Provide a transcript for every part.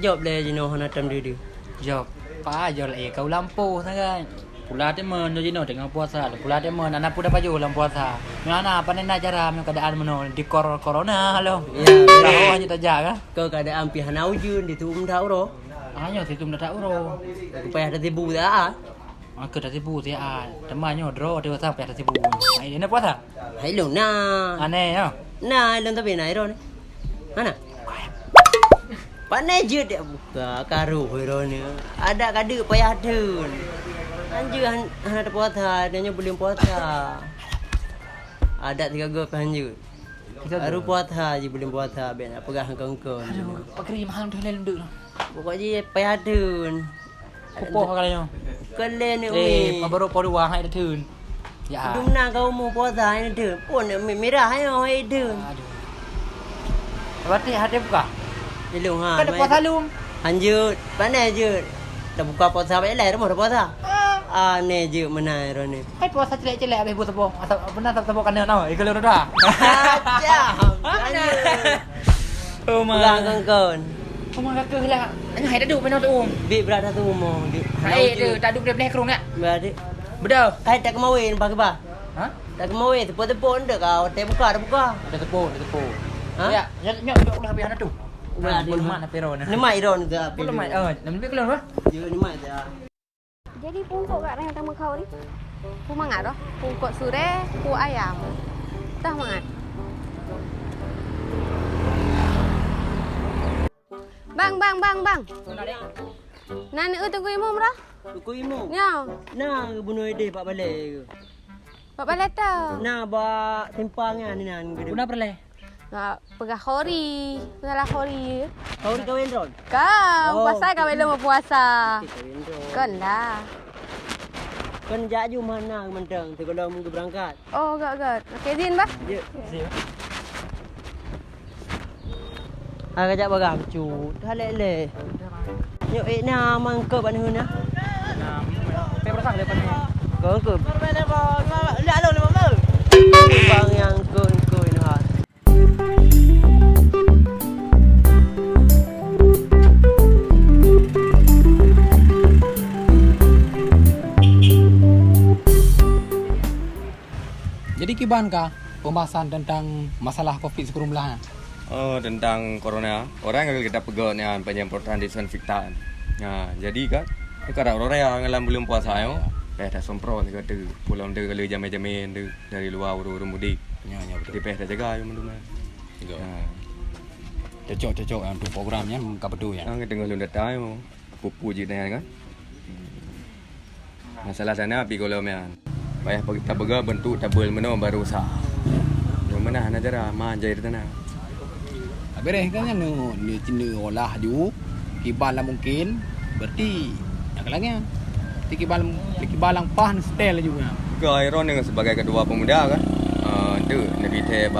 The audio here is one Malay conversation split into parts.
job le jino hana tam dia. Job. Pa job le kau lampu sangat. Pula temen jino dengan puasa. Pula temen anak pun dapat dalam puasa. Mana apa nak cara keadaan meno di corona lo. Ya, tahu hanya tajak kan. Kau keadaan pi hana ujun di tu tahu ro. Hanya situ dah tahu ro. Supaya ada tibu dah. Aku dah tibu dia temannya draw dia sampai ada tibu. Hai dia nak puasa. Hai lo na. Aneh ya. Na lo tapi na ro ni. Mana? Pandai je dia buka karuh ro ni. Ada kada payah adun. Anjir hana puasa, dia belum puasa. Ada 3 go panju. Baru puasa je belum puasa ben nak pegang kongkong. Pakri mahal tu lain duduk. Pokoknya payah adun. Kupoh kalanya. Kelen ni umi. Baru podo wang hai datun. Ya. Dumna kau mau puasa ni tu. Pun merah hai tu. Berarti hati buka. Ilung ha. Kan puasa lum. Anjut, pandai je. Dah buka puasa baik lah, dah puasa. Ni je menai ro ni. Hai puasa celek-celek habis buat tepung. Asal benar tak tepung kena tau. Kalau dah. Jam. Oh my. Pegang kongkong. Oh my kakak lah. Hai dah duduk mana tu um. Bik berada tu umur. Hai tu tak duduk belah kerung tak? Berada. Betul. Hai tak kemawin bagi ba. Ha? Tak kemawin tepuk-tepuk ndak kau. Tak buka, dah buka. Ada tepung. Ha? Ya, nyok duduk belah habis tu. Belum mak nak peron. Ni mai ron tu. Belum mak. Nak lebih keluar apa? Je ni mai dah. Jadi pungkok kat yang pertama kau ni. Pung mangat dah. Pungkok sure, pung ayam. Dah mangat. Bang. Nana tu imam dah. Tuku imu. Ya. Nah, bunuh ide pak balik ke. Pak baleta. Nah, ba tempangan ni nan gede. Guna perle. Nak pegah khori. Salah khori. Kau ni kawin ron. Kau Oh. puasa kau belum puasa. Kawin ron. Kan dah. Kan jaju mana mentang tu kalau mungkin berangkat. Oh, gak. Okey, Zin bah. Je. Ha kajak bagang cu. Dah lele. Yo na mang ke ban hu na. Pe berapa lepas ni? Kau ke. Lihat lo 50. Bang yang ke ni ha. Jadi kibankah pembahasan tentang masalah COVID-19? Oh, tentang corona. Orang yang kita pegang ni penyemprotan disinfektan. Jadi kan, kalau orang yang dalam belum puasa yo, dah semprot kata pulang dia kalau jamin-jamin dia dari luar urus mudik. Ya betul. Kita dah jaga yo mendung. Cocok untuk programnya ka betul ya. Kita tengok lundat tayo. Pupu je kan. Masalah sana api kalau mian. Payah kita pegang bentuk tabel mana baru sah. Yang mana hana cara manjai di tanah. Beres kan ni cina olah ju kibal lah mungkin berarti nak lagi kibalang pan style juga. Iron dengan sebagai kedua pemuda kan. Tu nak kita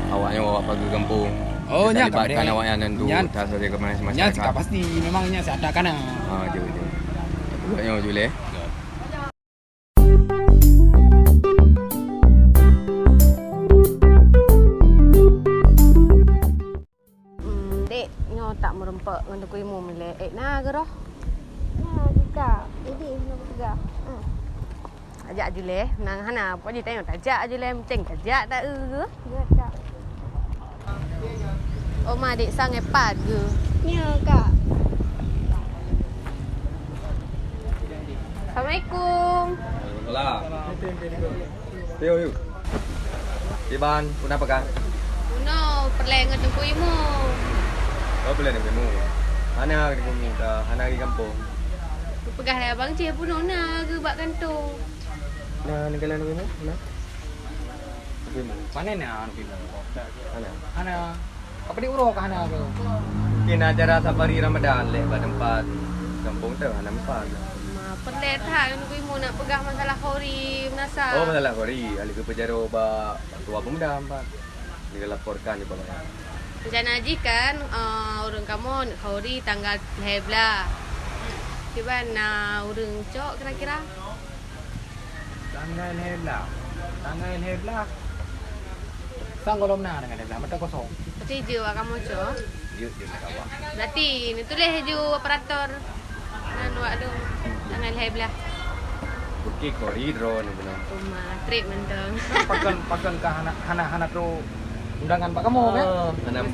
awaknya awak pergi kampung. Oh nya kan awak yang nentu tak saja ke mana nya cakap pasti memangnya saya ada kan. Je. Agaknya jule. Dek, nyo tak merempak dengan tu imam ni. Nah ke dah? Nah, juga. Ini nak juga. Ajak jule. Nang hana apa je tengok tajak jule menceng tajak tak ke? Juga. Oh ma dek sang epat ke? Ya, Kak. Assalamualaikum. Waalaikumsalam. Yo. Iban, pun apa kan? No, perleng dengan tu imam. Oh, boleh ni kamu. Hana di kampung ke? Hana di kampung. Pegah lah abang je pun nona ke bak kantor. Nah, ni kalau kamu, mana? Kamu. Mana ni anu kita? Hana. Hana apa di urok hana ke? Mungkin acara safari Ramadan leh pada tempat kampung tu Hana empat. Ma perleng tak dengan tu imam nak pegah masalah khori menasa. Oh, masalah kori. Ali ke pejaro ba tua pemuda empat. Dia laporkan je bawah. Rencana haji kan orang kamu nak khori tanggal 11. Gimana orang cok kira-kira? Tanggal heblah. Sang kolom na dengan heblah mata kosong. Pati je kamu cok. Yuk nak kawak. Berarti ni tulis je operator. Wak tu. Jangan leher belah. Bukit koridor ni benar. Rumah trip mentang. Pakan ke anak-anak tu undangan Pak kamu kan?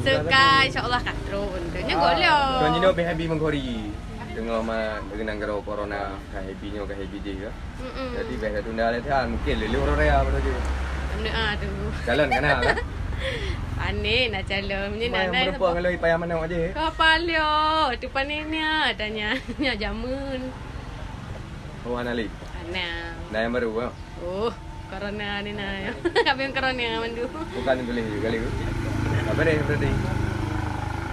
Sekai insya-Allah kat drone. Nya golok. Tuan Jino be happy menghori. Dengar dengan garo corona kan happy-nya kan happy dia. Jadi be tunda le than mungkin lelu orang raya pada dia. Aduh. Jalan kan kan. Panik nak calon. Ni nak Mai berapa kalau payah mana aja. Kapalio, tu panennya tanya nya jamun. Oh anali. Ana. Dah yang baru ah. Oh, corona ni na. Kami yang corona mandu. Bukan tulis kali. Apa deh berarti?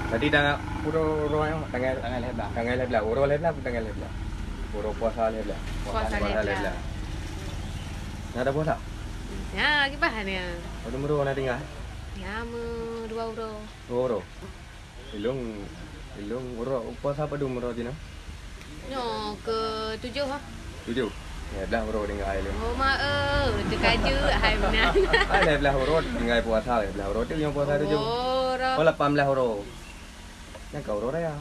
Tadi dah puro yang tanggal leblah. Uro leblah tanggal leblah. Puro puasa leblah. Puasa leblah. Nak ada puasa? Ya, gimana ni? Ada muru nak tinggal. Ya, 2 euro. Uro. Ilung uro puasa apa dulu muru Cina? No, ke 7 ha. 7. Ya dah uro tinggal ilung. Oh, tu kaju hai benar. Leblah uro tinggal puasa leblah uro tu yang puasa 7. Oh, Oh 18 uro. Yang kau uro ya.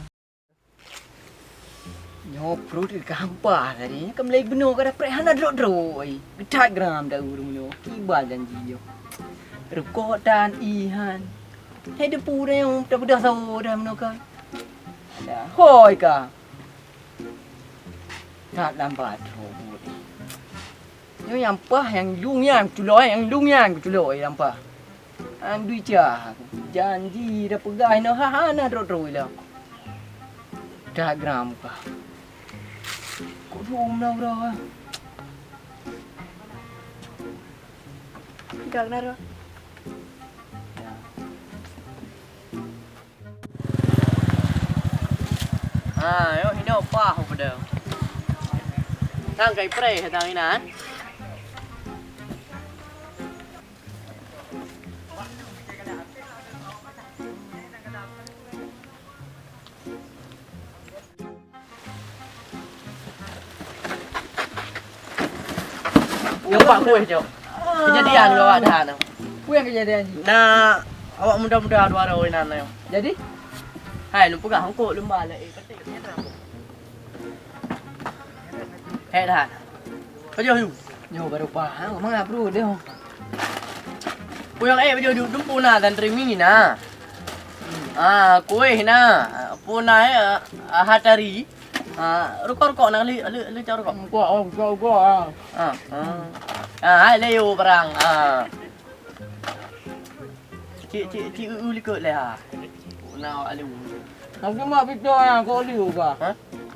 Nyopro di kampah tadi. Kembali benar ke dapat hana droi. Getak gram dah urung Kibal janji yo. Rekod dan ihan. Hai depu dah yang dah pedas dah menukar. Dah hoi ka. Tak lambat robot. Yo yang pah yang lungyan culoi lampah. Ang dui cha. Janji dah pegai no hana droi lah. Dah gram ka. Kau rum dah bro. Dah dah. Yo hino pa ho pada. Tang kai pre tang ina. Nampak kuih jauh. Kejadian lu awak dah nak. Kuih kejadian. Nah, awak mudah-mudahan warau ini nak. Jadi? Hai, lu pegang hangkuk lu balik. Petik ni dah. Dah. Kau jauh. Jauh baru pahang. Mana bro dia? Puyang baju duduk puna dan trimming ni na. Kuih na. Puna hatari. Rukok nak lu cakap rukok. Rukok. Hai leo perang. Cik ulikut lah. Nak alu. Aku mak pito yang kau liu ka.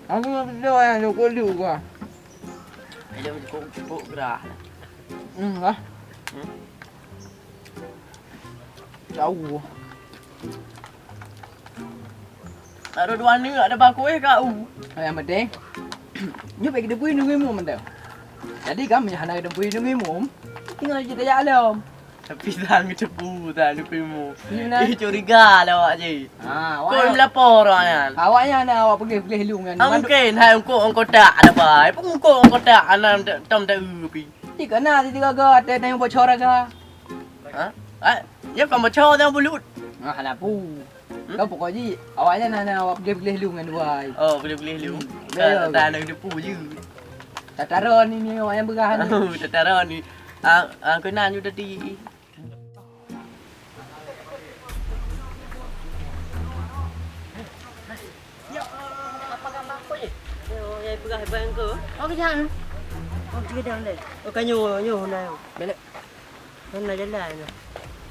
Aku mak pito yang kau liu ka. Ayo kau gerah. Lah. Jauh. Ada dua ni ada baku kau. Yang penting. Nyu bagi depui nunggu mu mentau. Jadi kami hana depui nunggu mu. Tinggal kita jalan. Tapi dah ngecepu dah lupimu. Ini curiga lah awak je. Kau yang melapor kan. Awaknya nak awak pergi lung kan. Mungkin hai engkau tak ada baik. Engkau tak anam tam tak upi. Di kana di tiga ga ada yang bocor ga. Ya kamu bocor dah bulut. Hana pu. Kau pokoknya awaknya nak awak pergi lung kan dua. Oh pergi lung. Tak ada depu je. Tataran ini awak yang berah ni. Tataran ni. Kena you tadi. Yang pegang bang ke? Oh kejap. Oh kejap dah. Oh kan nyu nai. Balik. Mana jalan ni?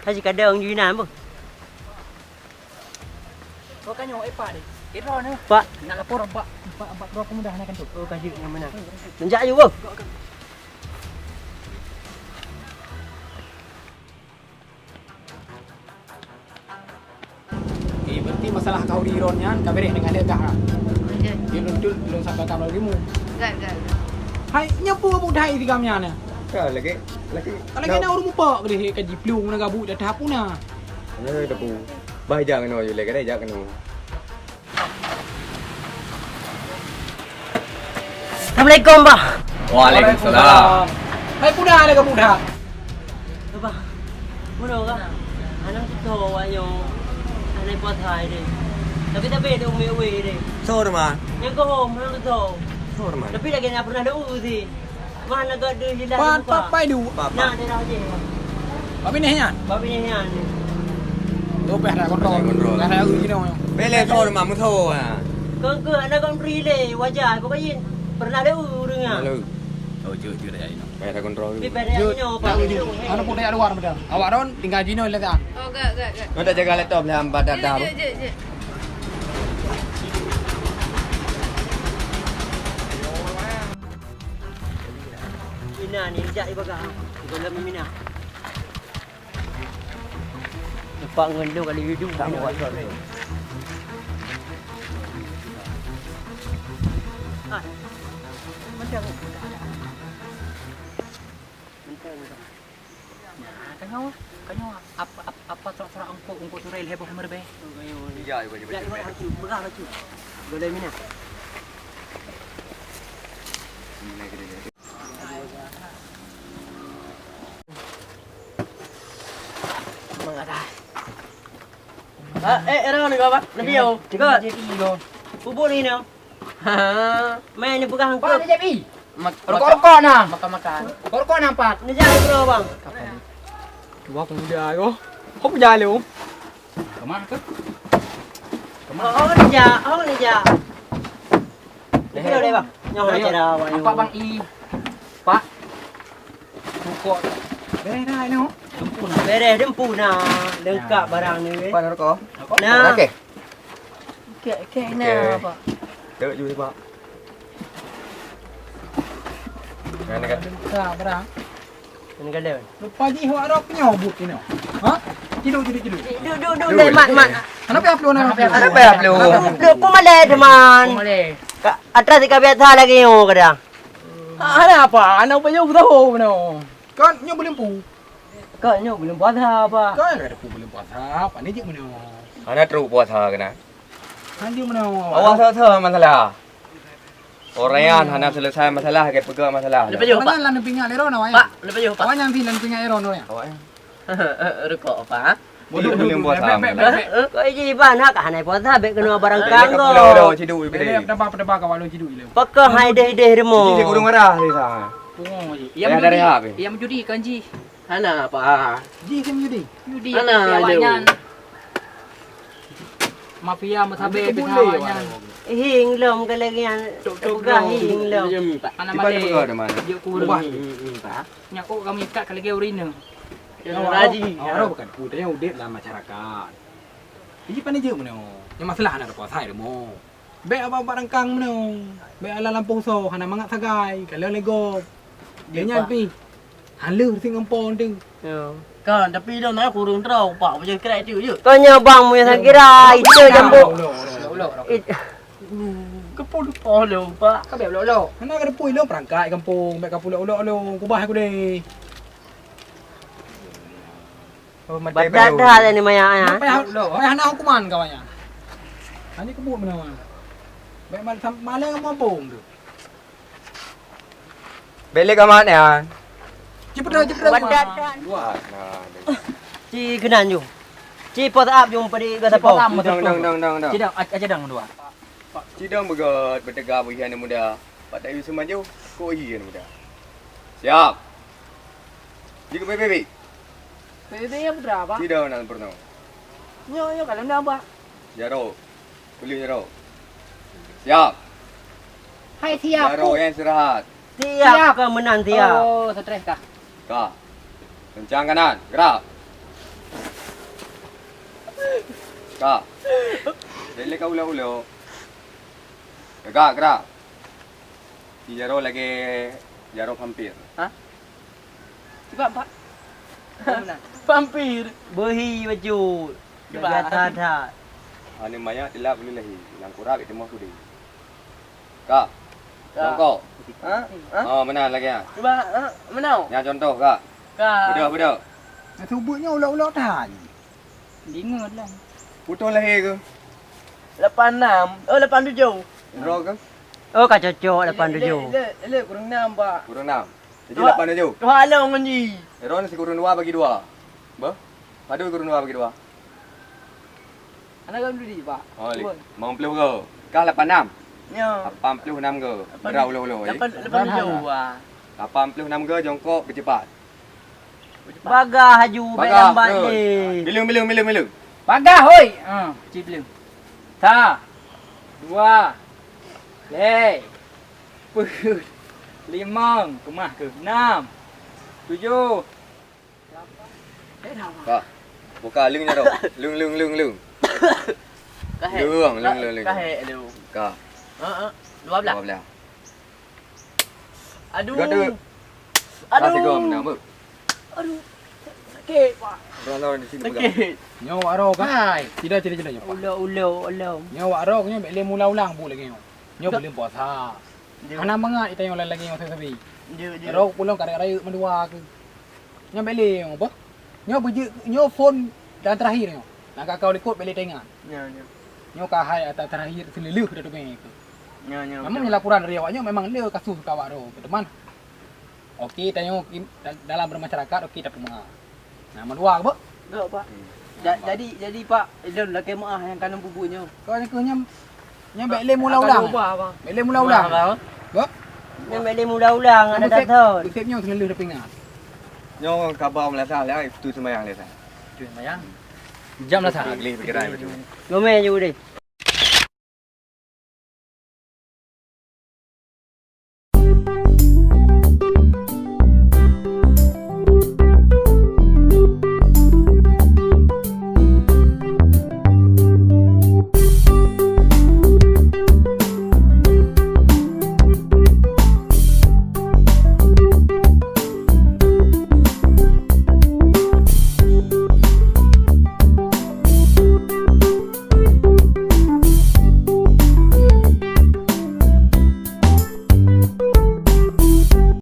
Haji kadang you nan pun. Oh kan nyu pak ni. Kira ni. Pak nak lapor pak. Pak berapa mudah nak kan tu. Oh kasih yang mana? Menjak you bang. Berarti masalah kau di Ironnya, kau beri dengan dia dah. Dia belum sampai kamar limu. Enggak. Hai, nyapu abu dah di kamnya. Kau lagi. Kalau kena orang muka ke kaji pelung nak gabu dah tahap puna. Ini dah pu. Bah jangan no you lagi jangan no. Assalamualaikum bah. Waalaikumsalam. Hai puna ada gabu dah. Bah. Mana orang? Anak tu ayo. Anak buat hai deh. Tapi ada umi deh. So rumah. Yang kau mana tu? So rumah. Tapi lagi nak pernah ada sih. Mana gak ada jelas. ปาดไปดู Nah, dia dah je. ปาดไปเนี่ย Babi ni yang ni. ตัวแปลกคนรอแปลกอื่นที่น้อง Bele so rumah mu so ah. Kau ada kau relay wajah. Kau kain pernah ada dengar. Lalu. เออชื่อได้เนาะ Bele kontrol. Tapi pada ni apa? Ano po tayo luar betul. Awak ron tinggal Gino ile ta. Oh, gak. Kau dah jaga laptop lah hambat dah. Je. Mina ni, sekejap dia bakar. Kau dalam Mina. Nampak ngendung kali hidup tak buat soal tu. Macam Kanyo apa suara ungko surai heboh merbe. Ya, ibu. Ya, berat lah tu. Kau dalam Mina. Era ni kau apa? Nabi yo. Kau. Bubur ni no. Ha. Main ni pegang kau. Pak JP. Rokok nah. Makan. Rokok nampak. Ni jangan bro bang. Wah pemuda yo. Không dài luôn. Kemana ke? Oh ni ja. Ni dia bang. Nyawa cara bang. Apa bang I? Pak. Rokok. Berai no. Beres dempu nah. Lengkap barang ni. Pak rokok. Nah. Okey. Kek nah pak. Dek juga Pak. Kan kan. Dah berang. Ini kada. Lupa ji awak ada penyobut ni no. Ha? Tidur. Duduk deh mat. Kenapa upload nama? Ada apa upload? Duduk pun malai teman. Boleh. Atas ika biasa lagi yo kada. Ada apa? Anak punya tahu no. Kan nyo belum pu. Kau nyok belum puasa apa? Kan ada pu belum puasa. Apa ni je mana? Ana teruk puasa kena. Kan dia mana? Awak tahu masalah. Orang yang hendak selesai masalah, kita pegang masalah. Lepas jumpa. Kan lan pinggah lero na wai. Pak, lepas jumpa. Awak yang lan pinggah lero no ya. Awak. Rukuk apa? Bodoh belum puasa. Kau ini ba nak hanai puasa be kena barang Kang kanggo. dah ciduk ibu Bele dia. pedaba ka walu cidu ile. Pakah hai deh demo. Jadi kurung marah ni sah. Pungo ji. Ia dari apa? Ia menjudi kan ji. Hana apa? Ji kan menjudi. Judi Mana awaknya. Mafia matabe awaknya. Hing lom ke lagi yang pegang hing lom. Anak Di mana male. pegang di mana? Dia kurang. Nya ko kami ikat ke lagi urina. Raji. Aro bukan budaya udet dalam masyarakat. Ini pandai je mana? Yang masalah anak puasa ada mo. Be apa barang kang mana? Be ala Lampung so hana mangat sagai kalau lego. Dia nyampi. Halu sing ampon tu. Kan tapi dah nak kurung terau pak macam kerai tu je. Kau nyabang mu yang kira itu jambuk. Kepul polo pak. Kau bel lo. Hana ada pui lo perangkai kampung. Be kampung lo kubah aku deh. Badat dah ni maya Apa ya? Hana hukuman kawannya. Ani kebut mana? Be malang kampung tu. Beli ke mana? Cepet. Badat dah. Buat. Ci kenan ju. Ci pot up jum padi gasa pau. Dang. Cidang aja dang dua. Cidang begat bertegak bagi anak muda. Pak Tayu semaju, kau ih anak muda. Siap. Jika baby. Bebe yang berapa? Cidang nak pernah. Yo kalau nak apa? Jaro. Boleh jaro. Siap. Hai siap. Jaro yang istirahat. Tiap kau menang tiap. Oh, stres kah? Kak. Kencang kanan, gerak. Kak. Beli kau ulo. Gerak. Si Jaro lagi Jaro hampir. Cepat, Pak. Pampir. Berhi baju. Biasa. Ani maya dilap boleh lahi. Lang kurap itu mah sudi. Kak. Contoh. Mana lagi ya? Cuba menau. Ya contoh kak. Kak. Betul. Subutnya ulo-ulo tahan. Dingat lah. Putus lahi ke? 86. 87. Draw ke? Oh kak cocok 87. Le kurang 6, Pak. Kurang 6. Jadi 87. Tu halau menji. Eron si kurang 2 bagi 2. Bah? Padu kurang 2 bagi 2. Anak kan dulu pak. Oh, mau peluk ke? Kah 86. Ya. 86 ke? Berau lo. Lepas jauh ah. 86 ke jongkok bercepat. Bagah haju baik lambat ni. Bilung. Pagar hoi. Cik belum. Ta. 2. Le. Put. 5. Kemah ke? 6. 7. Kah. Buka lungnya dah. Lung. Lung. Kahek lu. Kah. 12. Aduh. Gaduh. Aduh. Masih kau menang apa? Aduh. Sakit pak. Orang di sini pegang. Sakit. Nyawa arok kan? Tidak nyawa. Ulau. Nyawa arok nyo boleh mula ulang bu lagi nyo. Nyo boleh puasa. Ana mangat ita yang lagi nyo sabi. Arok pulang karya-karya mendua ke. Nyo boleh apa? Nyo beje nyo phone dan terakhir nyo. Nak kau ikut boleh tengok. Nyo kahai atau terakhir seluluh dah tu ke. Memang laporan dari awaknya memang dia kasus kawak tu, teman. Okey, tanya dalam bermasyarakat okey tak pernah. Nah, mandua apa? Tak pak. Jadi pak, dia nak kemah yang kanan bubuknya. Kau ni nya boleh mula ulang. Boleh mula ulang. Ba? Ni boleh mula ulang ada datang. Resepnya seluluh dah pengat. Nyo kabar melasa lah itu sembahyang lesa. Cuy, bayang. Jam lah sah. Agli pikiran betul. Gomel je deh.